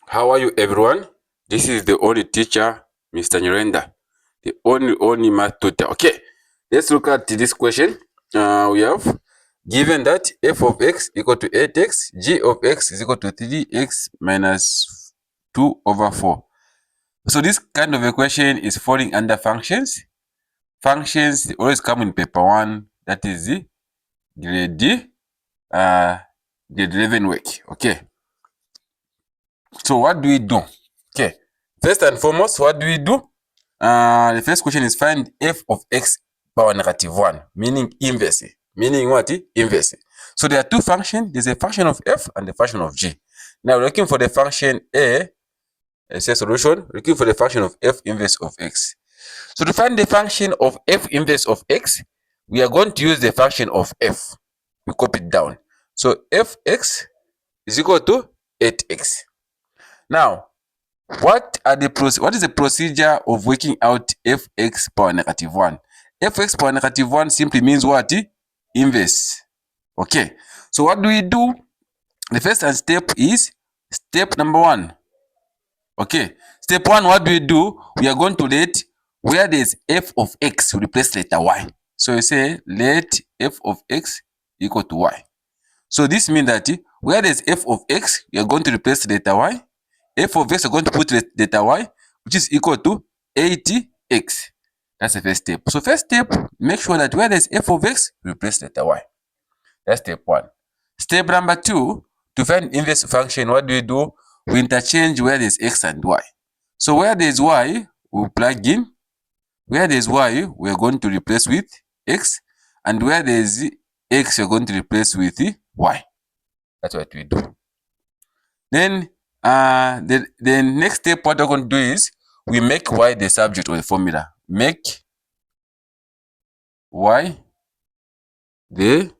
How are you, everyone? This is the only teacher, Mr. Nyirenda, the only math tutor. Okay, let's look at this question. We have given that f of x equal to 8x, g of x is equal to 3x minus 2 over 4. So this kind of equation is falling under functions. Functions always come in paper 1, that is the grade grade 11 work. Okay. So what do we do? Okay. First and foremost, what do we do? The first question is find f of x power negative 1, meaning inverse. Meaning what? Inverse. So there are two functions. There's a function of f and a function of g. Now we're looking for the function a, say solution, we're looking for the function of f inverse of x. So to find the function of f inverse of x, we are going to use the function of f. We copy it down. So fx is equal to 8x. Now, what is the procedure of working out fx power negative 1? Fx power negative 1 simply means what? Inverse. Okay. So what do we do? The first step is step number 1. Okay. Step 1, what do we do? We are going to let where there is f of x replace letter y. So you say let f of x equal to y. So this means that where there is f of x, we are going to replace letter y. F of x, we're going to put letter y, which is equal to 80x. That's the first step. So first step, make sure that where there's f of x, replace letter y. That's step 1. Step number 2, to find inverse function, what do we do? We interchange where there's x and y. So where there's y, we plug in. Where there's y, we're going to replace with x. And where there's x, we're going to replace with y. That's what we do. Then the next step, what we're going to do is we make y the subject of the formula. Make y the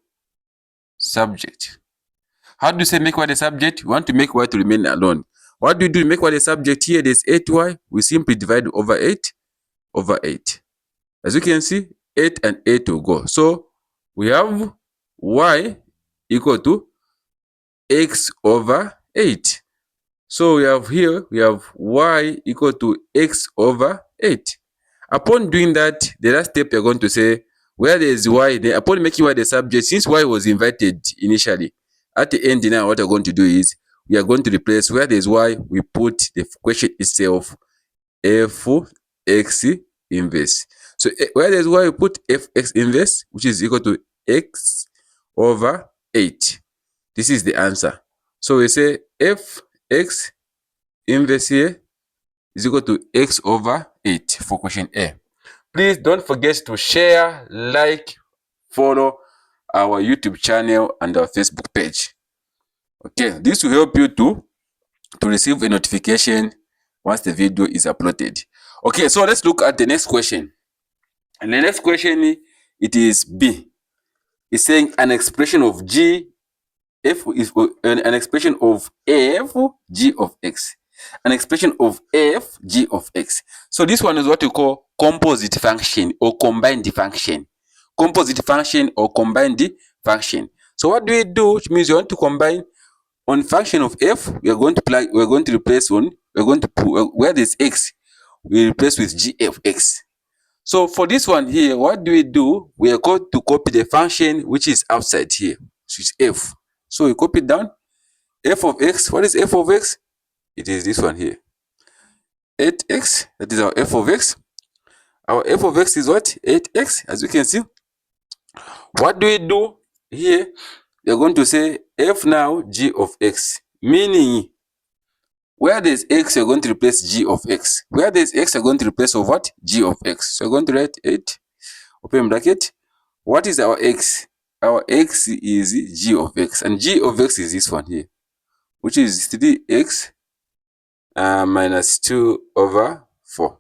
subject. How do you say make y the subject? We want to make y to remain alone. What do you do to make y the subject? Here there's 8y. We simply divide over 8 over 8. As you can see, 8 and 8 will go. So we have y equal to x over 8. So we have y equal to x over 8. Upon doing that, the last step you're going to say, where there is y, then upon making y the subject, since y was invited initially, at the end now what we're going to do is, we are going to replace where there is y, we put the question itself, fx inverse. So where there is y, we put fx inverse, which is equal to x over 8. This is the answer. So we say fx inverse here is equal to x over 8 for question A. Please don't forget to share, like, follow our YouTube channel and our Facebook page. Okay, this will help you to receive a notification once the video is uploaded. Okay, so let's look at the next question. And the next question, it is B. It's saying an expression of g f is an expression of f g of x. An expression of f g of x. So this one is what we call composite function or combined function. Composite function or combined function. So what do we do? Which means you want to combine on function of f. We are going to replace one. We're going to put where there's x, we replace with g of x. So for this one here, what do? We are going to copy the function which is outside here, which is f. So we copy it down. F of x. What is f of x? It is this one here. 8x. That is our f of x. Our f of x is what? 8x. As you can see. What do we do here? We are going to say f now g of x. Meaning, where there's x, you're going to replace g of x. Where there's x, you're going to replace of what? G of x. So you're going to write 8, open bracket. What is our x? Our x is g of x. And g of x is this one here, which is 3x minus 2 over 4.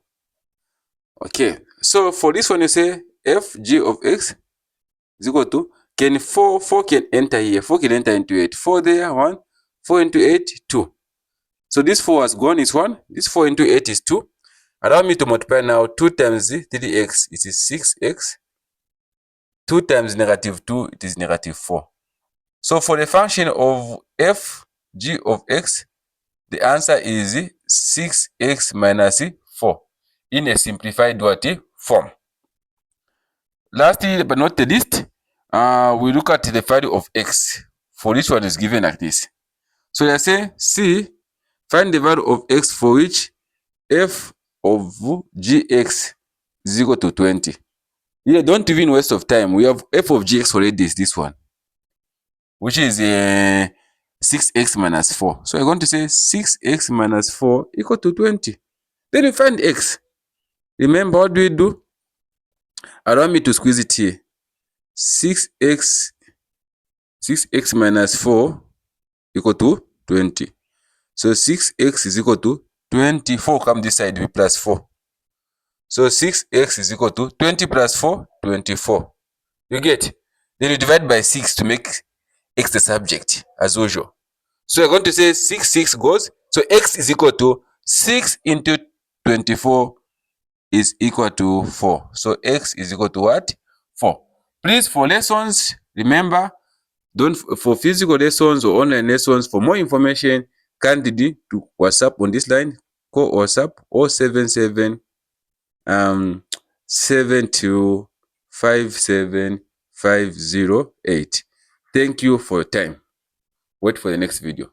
Okay, so for this one, you say f g of x is equal to, can 4 can enter here, 4 can enter into 8. 4 there, 1, 4 into 8, 2. So this 4 has gone, is 1. This 4 into 8 is 2. Allow me to multiply now. 2 times 3x, it is 6x. 2 times negative 2, it is negative 4. So for the function of f g of x, The answer is 6x minus 4 in a simplified form. Lastly, but not the least, we look at the value of x. For this one is given like this. So they say C, find the value of x for which f of gx is equal to 20. Yeah, don't even waste of time. We have f of gx already is this one, which is 6x minus 4. So we're going to say 6x minus 4 equal to 20. Then we find x. Remember, what do we do? Allow me to squeeze it here. 6x minus 4 equal to 20. So 6x is equal to 24. Come this side, we plus 4. So 6x is equal to 20 plus 4, 24. You get? Then you divide by 6 to make x the subject, as usual. So you're going to say 6 goes. So x is equal to 6 into 24 is equal to 4. So x is equal to what? 4. Please, for lessons, remember, for physical lessons or online lessons, for more information, kindly to WhatsApp on this line. Call WhatsApp 077 57508. Thank you for your time. Wait for the next video.